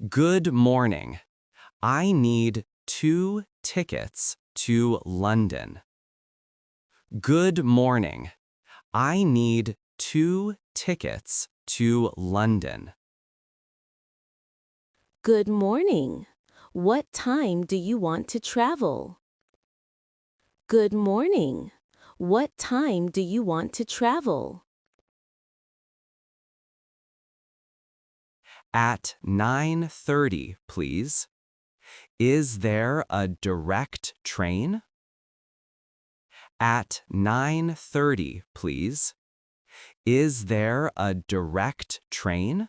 Good morning. I need 2 tickets to London. Good morning. I need 2 tickets to London. Good morning. What time do you want to travel? Good morning. What time do you want to travel? At 9:30, please. Is there a direct train? At 9:30, please. Is there a direct train?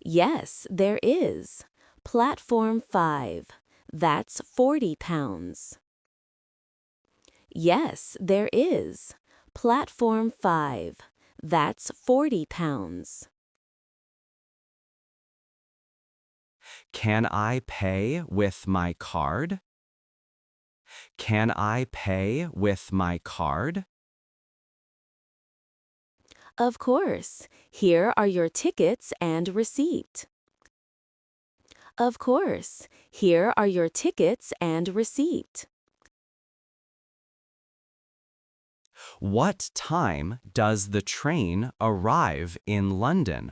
Yes, there is. Platform 5. That's 40 pounds. Yes, there is. Platform 5. That's 40 pounds. Can I pay with my card? Can I pay with my card? Of course. Here are your tickets and receipt. Of course. Here are your tickets and receipt. What time does the train arrive in London?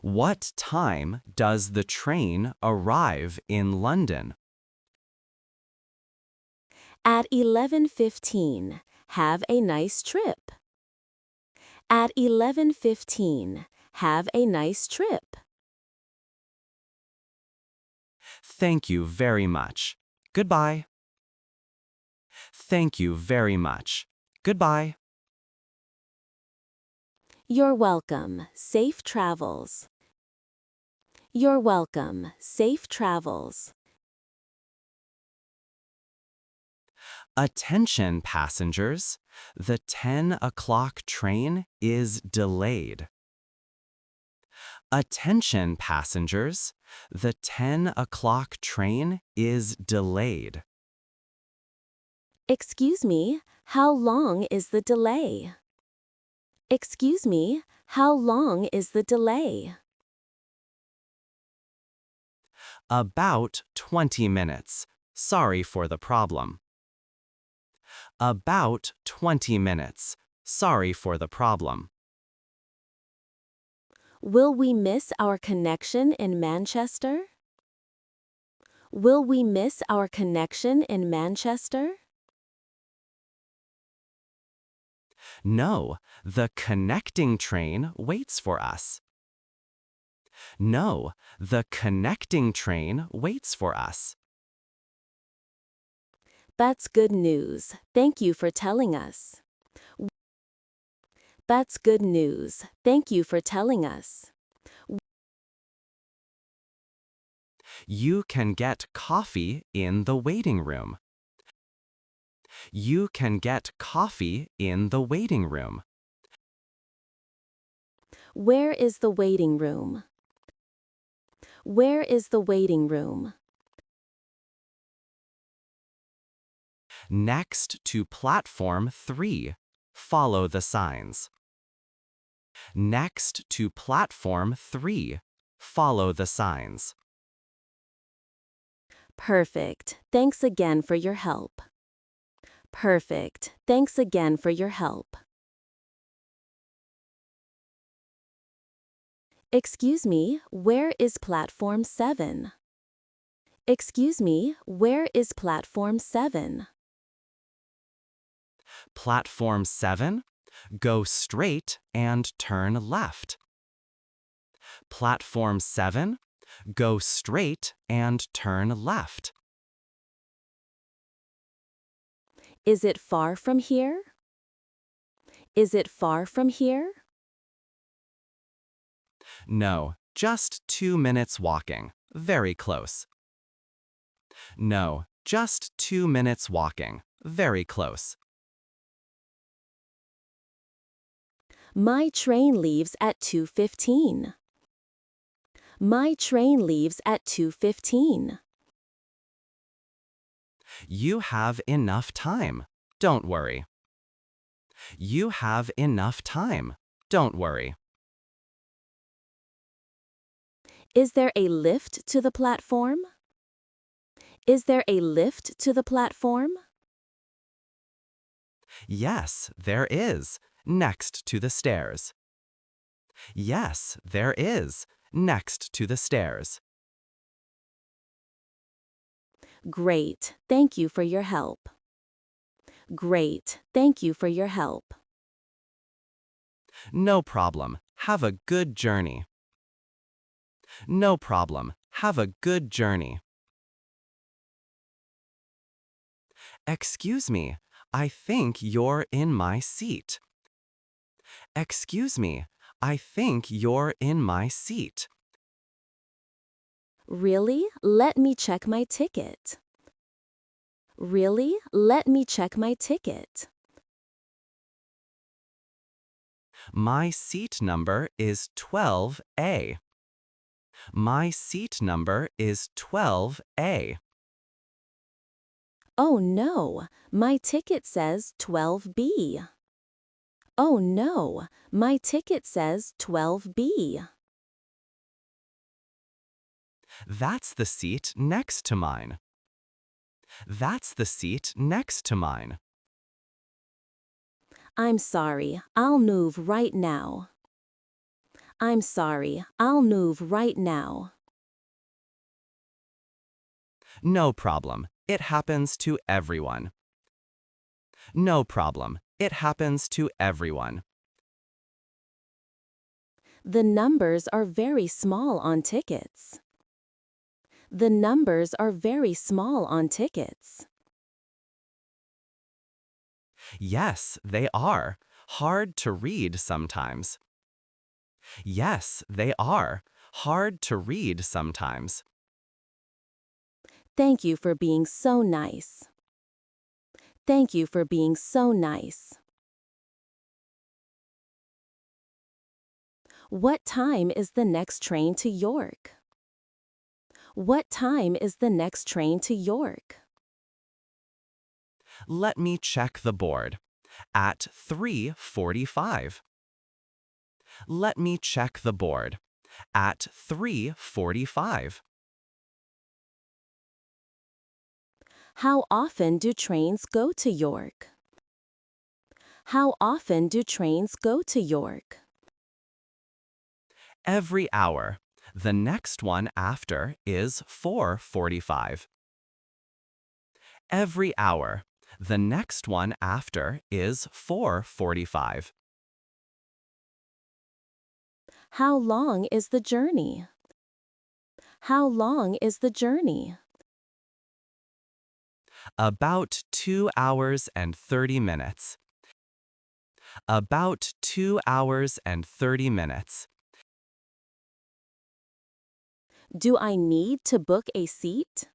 What time does the train arrive in London? At 11:15. Have a nice trip. At 11:15. Have a nice trip. Thank you very much. Goodbye. Thank you very much. Goodbye. You're welcome. Safe travels. You're welcome. Safe travels. Attention passengers, the 10 o'clock train is delayed. Attention passengers, the 10 o'clock train is delayed. Excuse me, how long is the delay? Excuse me, how long is the delay? About 20 minutes. Sorry for the problem. About 20 minutes. Sorry for the problem. Will we miss our connection in Manchester? Will we miss our connection in Manchester? No, the connecting train waits for us. No, the connecting train waits for us. That's good news. Thank you for telling us. That's good news. Thank you for telling us. You can get coffee in the waiting room. You can get coffee in the waiting room. Where is the waiting room? Where is the waiting room? Next to platform 3. Follow the signs. Next to platform 3. Follow the signs. Perfect. Thanks again for your help. Perfect. Thanks again for your help. Excuse me, where is platform 7? Excuse me, where is platform 7? Platform 7. Go straight and turn left. Platform 7. Go straight and turn left. Is it far from here? Is it far from here? No, just 2 minutes walking. Very close. No, just 2 minutes walking. Very close. My train leaves at 2:15. My train leaves at 2:15. You have enough time. Don't worry. You have enough time. Don't worry. Is there a lift to the platform? Is there a lift to the platform? Yes, there is. Next to the stairs. Yes, there is. Next to the stairs. Great, thank you for your help. Great, thank you for your help. No problem. Have a good journey. No problem. Have a good journey. Excuse me. I think you're in my seat. Excuse me. I think you're in my seat. Really? Let me check my ticket. Really? Let me check my ticket. My seat number is 12A. My seat number is 12A. Oh no, my ticket says 12B. Oh no, my ticket says 12B. That's the seat next to mine. That's the seat next to mine. I'm sorry, I'll move right now. I'm sorry, I'll move right now. No problem. It happens to everyone. No problem. It happens to everyone. The numbers are very small on tickets. The numbers are very small on tickets. Yes, they are. Hard to read sometimes. Yes, they are. Hard to read sometimes. Thank you for being so nice. Thank you for being so nice. What time is the next train to York? What time is the next train to York? Let me check the board. At 3:45. Let me check the board. At 3:45. How often do trains go to York? How often do trains go to York? Every hour. The next one after is 4:45. Every hour. The next one after is 4:45. How long is the journey? How long is the journey? About 2 hours and 30 minutes. About 2 hours and 30 minutes. Do I need to book a seat?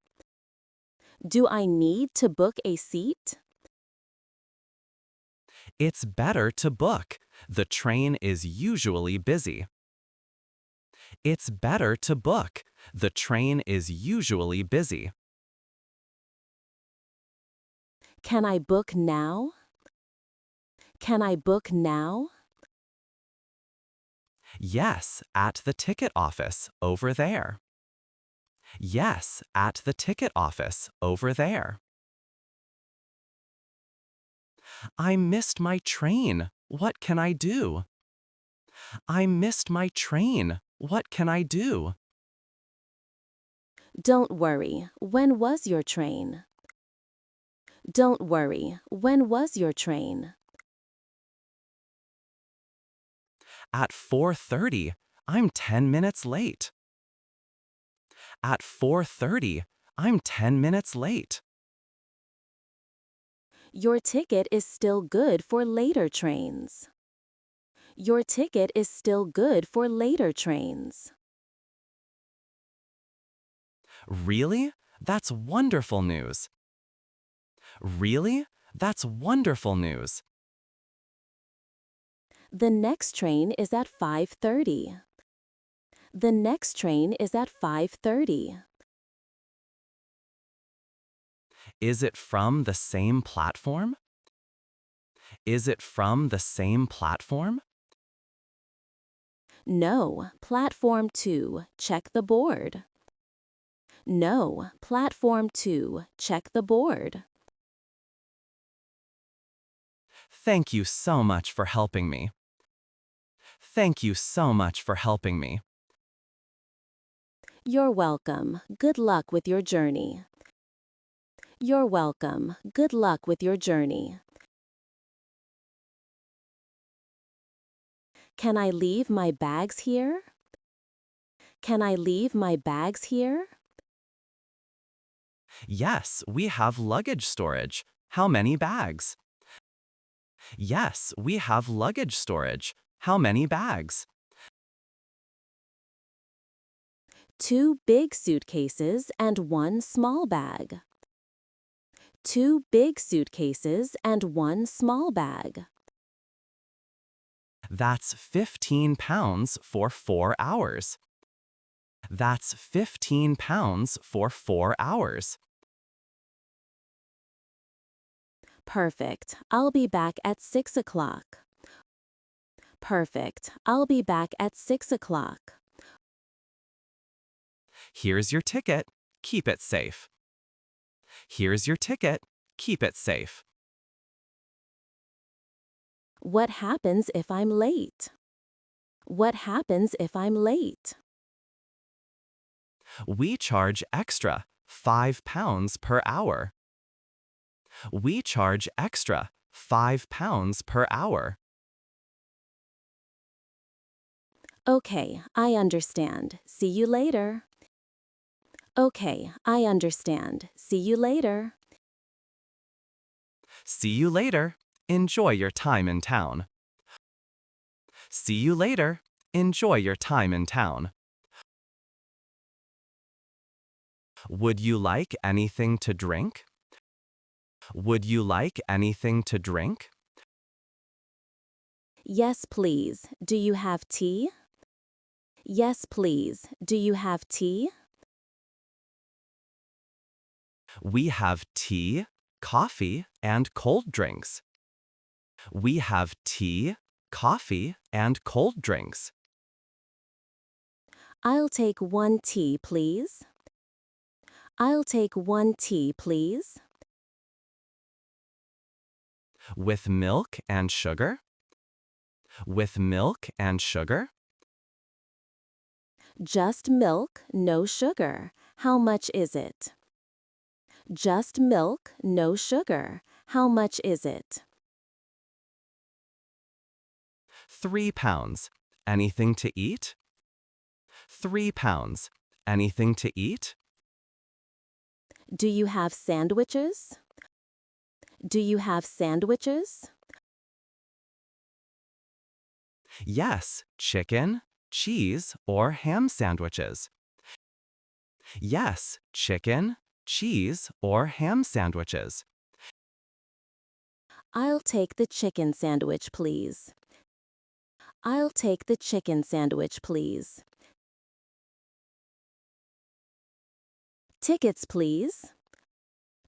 Do I need to book a seat? It's better to book. The train is usually busy. It's better to book. The train is usually busy. Can I book now? Can I book now? Yes, at the ticket office over there. Yes, at the ticket office over there. I missed my train. What can I do? I missed my train. What can I do? Don't worry. When was your train? Don't worry. When was your train? At 4:30, I'm 10 minutes late. At 4:30, I'm 10 minutes late. Your ticket is still good for later trains. Your ticket is still good for later trains. Really? That's wonderful news. Really? That's wonderful news. The next train is at 5:30. The next train is at 5:30. Is it from the same platform? Is it from the same platform? No, platform 2, check the board. No, platform 2, check the board. Thank you so much for helping me. Thank you so much for helping me. You're welcome. Good luck with your journey. You're welcome. Good luck with your journey. Can I leave my bags here? Can I leave my bags here? Yes, we have luggage storage. How many bags? Yes, we have luggage storage. How many bags? 2 big suitcases and 1 small bag. 2 big suitcases and 1 small bag. That's 15 pounds for 4 hours. That's 15 pounds for 4 hours. Perfect. I'll be back at 6 o'clock. Perfect. I'll be back at 6 o'clock. Here's your ticket. Keep it safe. Here's your ticket. Keep it safe. What happens if I'm late? What happens if I'm late? We charge extra 5 pounds per hour. We charge extra 5 pounds per hour. Okay, I understand. See you later. Okay, I understand. See you later. See you later. Enjoy your time in town. See you later. Enjoy your time in town. Would you like anything to drink? Would you like anything to drink? Yes, please. Do you have tea? Yes, please. Do you have tea? We have tea, coffee, and cold drinks. We have tea, coffee, and cold drinks. I'll take 1 tea, please. I'll take 1 tea, please. With milk and sugar? With milk and sugar? Just milk, no sugar. How much is it? Just milk, no sugar. How much is it? 3 pounds. Anything to eat? 3 pounds. Anything to eat? Do you have sandwiches? Do you have sandwiches? Yes, chicken, cheese, or ham sandwiches. Yes, chicken, cheese, or ham sandwiches. I'll take the chicken sandwich, please. I'll take the chicken sandwich, please. Tickets, please.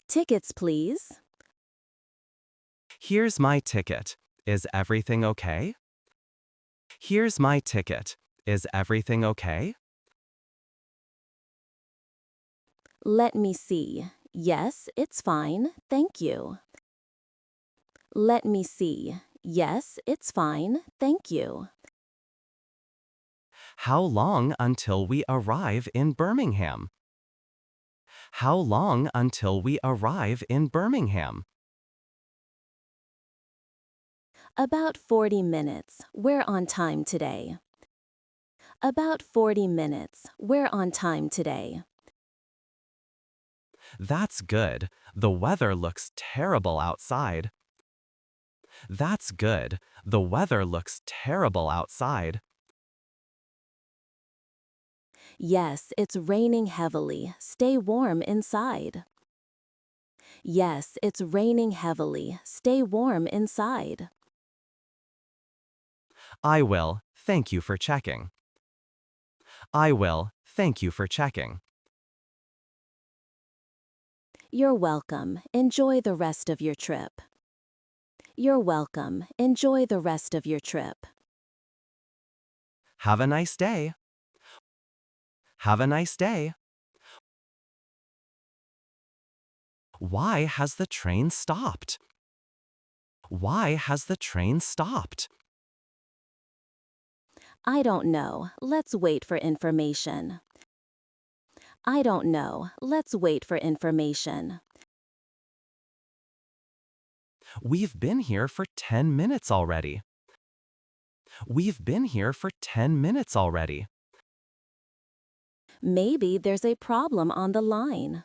Tickets, please. Here's my ticket. Is everything okay? Here's my ticket. Is everything okay? Let me see. Yes, it's fine. Thank you. Let me see. Yes, it's fine. Thank you. How long until we arrive in Birmingham? How long until we arrive in Birmingham? About 40 minutes. We're on time today. About 40 minutes. We're on time today. That's good. The weather looks terrible outside. That's good. The weather looks terrible outside. Yes, it's raining heavily. Stay warm inside. Yes, it's raining heavily. Stay warm inside. I will. Thank you for checking. I will. Thank you for checking. You're welcome. Enjoy the rest of your trip. You're welcome. Enjoy the rest of your trip. Have a nice day. Have a nice day. Why has the train stopped? Why has the train stopped? I don't know. Let's wait for information. I don't know. Let's wait for information. We've been here for 10 minutes already. We've been here for 10 minutes already. Maybe there's a problem on the line.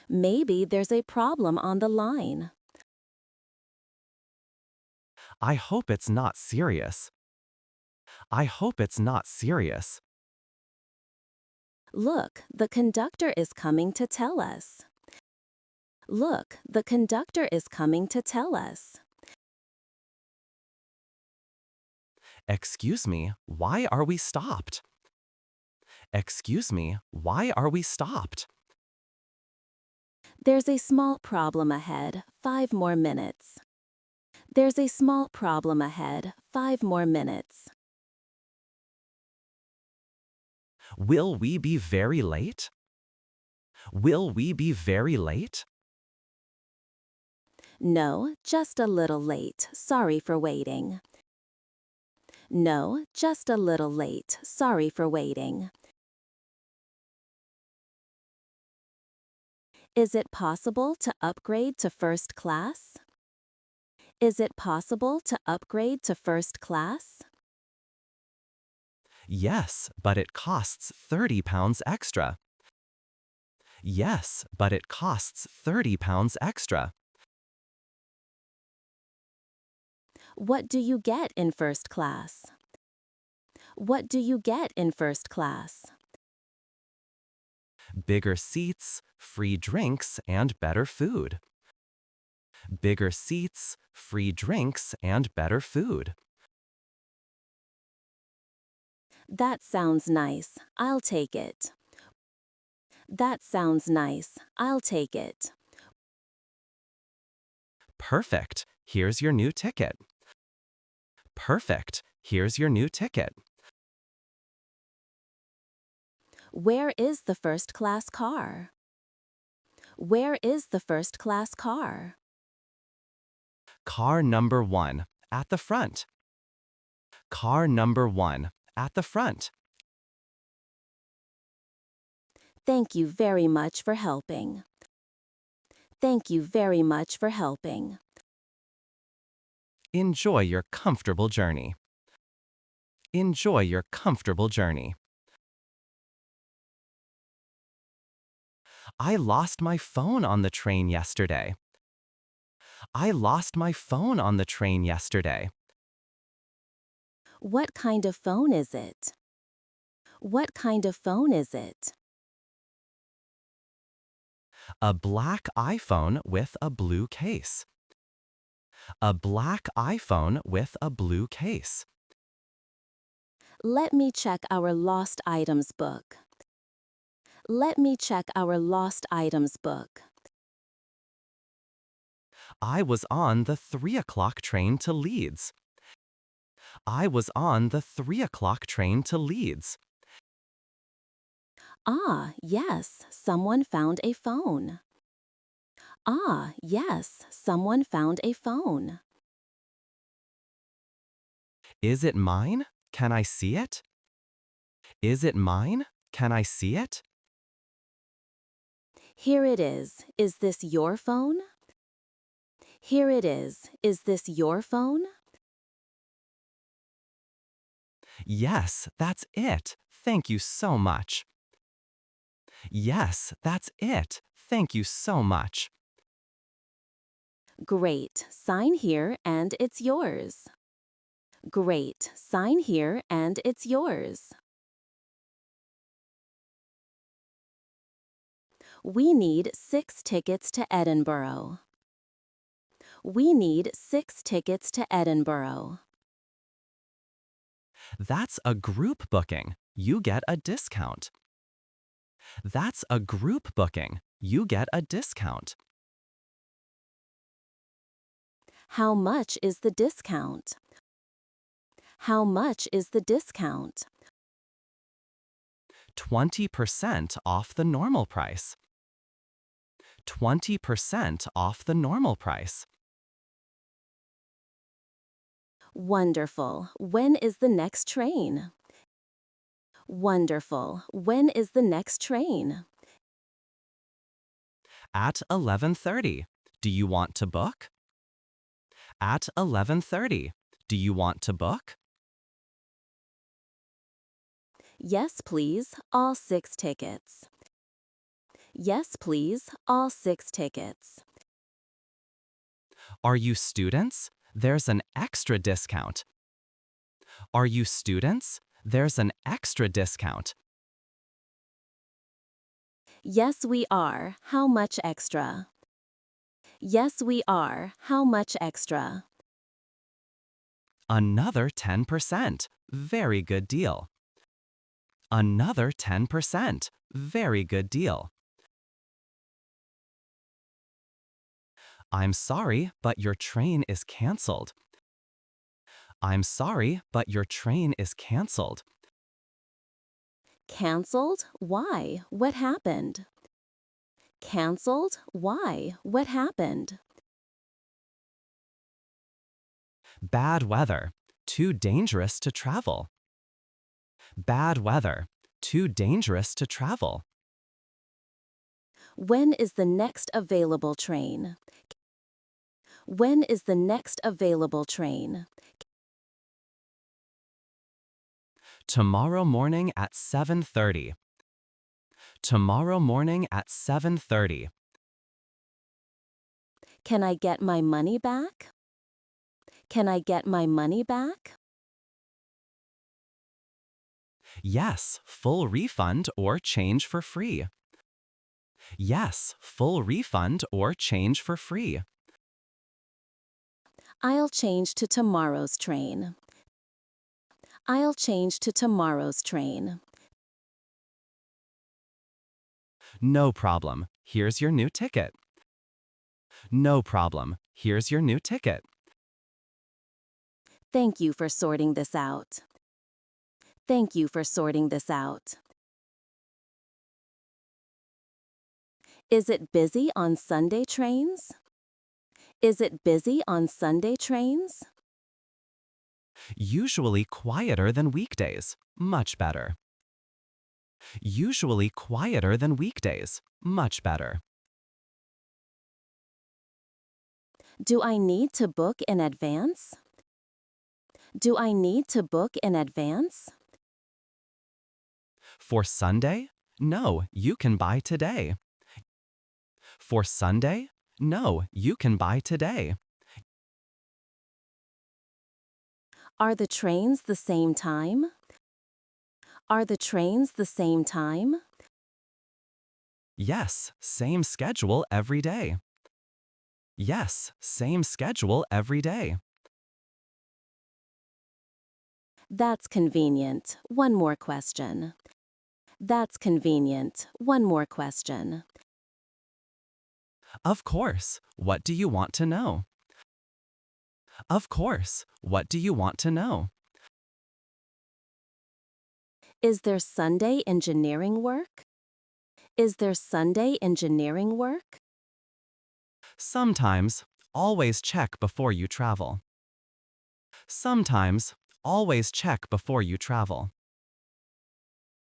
Maybe there's a problem on the line. I hope it's not serious. I hope it's not serious. Look, the conductor is coming to tell us. Look, the conductor is coming to tell us. Excuse me, why are we stopped? Excuse me, why are we stopped? There's a small problem ahead. 5 more minutes. There's a small problem ahead. 5 more minutes. Will we be very late? Will we be very late? No, just a little late. Sorry for waiting. No, just a little late. Sorry for waiting. Is it possible to upgrade to first class? Is it possible to upgrade to first class? Yes, but it costs £30 extra. Yes, but it costs £30 extra. What do you get in first class? What do you get in first class? Bigger seats, free drinks, and better food. Bigger seats, free drinks, and better food. That sounds nice. I'll take it. That sounds nice. I'll take it. Perfect. Here's your new ticket. Perfect. Here's your new ticket. Where is the first class car? Where is the first class car? Car number 1, at the front. Car number 1, at the front. Thank you very much for helping. Thank you very much for helping. Enjoy your comfortable journey. Enjoy your comfortable journey. I lost my phone on the train yesterday. I lost my phone on the train yesterday. What kind of phone is it? What kind of phone is it? A black iPhone with a blue case. A black iPhone with a blue case. Let me check our lost items book. Let me check our lost items book. I was on the 3 o'clock train to Leeds. I was on the 3 o'clock train to Leeds. Ah, yes, someone found a phone. Ah, yes, someone found a phone. Is it mine? Can I see it? Is it mine? Can I see it? Here it is. Is this your phone? Here it is. Is this your phone? Yes, that's it. Thank you so much. Yes, that's it. Thank you so much. Great. Sign here and it's yours. Great. Sign here and it's yours. We need 6 tickets to Edinburgh. We need 6 tickets to Edinburgh. That's a group booking. You get a discount. That's a group booking. You get a discount. How much is the discount? How much is the discount? 20% off the normal price. 20% off the normal price. Wonderful. When is the next train? Wonderful. When is the next train? At 11:30. Do you want to book? At 11:30. Do you want to book? Yes, please. All 6 tickets. Yes, please. All 6 tickets. Are you students? There's an extra discount. Are you students? There's an extra discount. Yes, we are. How much extra? Yes, we are. How much extra? Another 10%. Very good deal. Another 10%. Very good deal. I'm sorry, but your train is canceled. I'm sorry, but your train is canceled. Canceled? Why? What happened? Canceled? Why? What happened? Bad weather. Too dangerous to travel. Bad weather. Too dangerous to travel. When is the next available train? When is the next available train? Tomorrow morning at 7:30. Tomorrow morning at 7:30. Can I get my money back? Can I get my money back? Yes, full refund or change for free. Yes, full refund or change for free. I'll change to tomorrow's train. I'll change to tomorrow's train. No problem. Here's your new ticket. No problem. Here's your new ticket. Thank you for sorting this out. Thank you for sorting this out. Is it busy on Sunday trains? Is it busy on Sunday trains? Usually quieter than weekdays. Much better. Usually quieter than weekdays. Much better. Do I need to book in advance? Do I need to book in advance? For Sunday? No, you can buy today. For Sunday? No, you can buy today. Are the trains the same time? Are the trains the same time? Yes, same schedule every day. Yes, same schedule every day. That's convenient. One more question. That's convenient. One more question. Of course. What do you want to know? Of course. What do you want to know? Is there Sunday engineering work? Is there Sunday engineering work? Sometimes. Always check before you travel. Sometimes. Always check before you travel.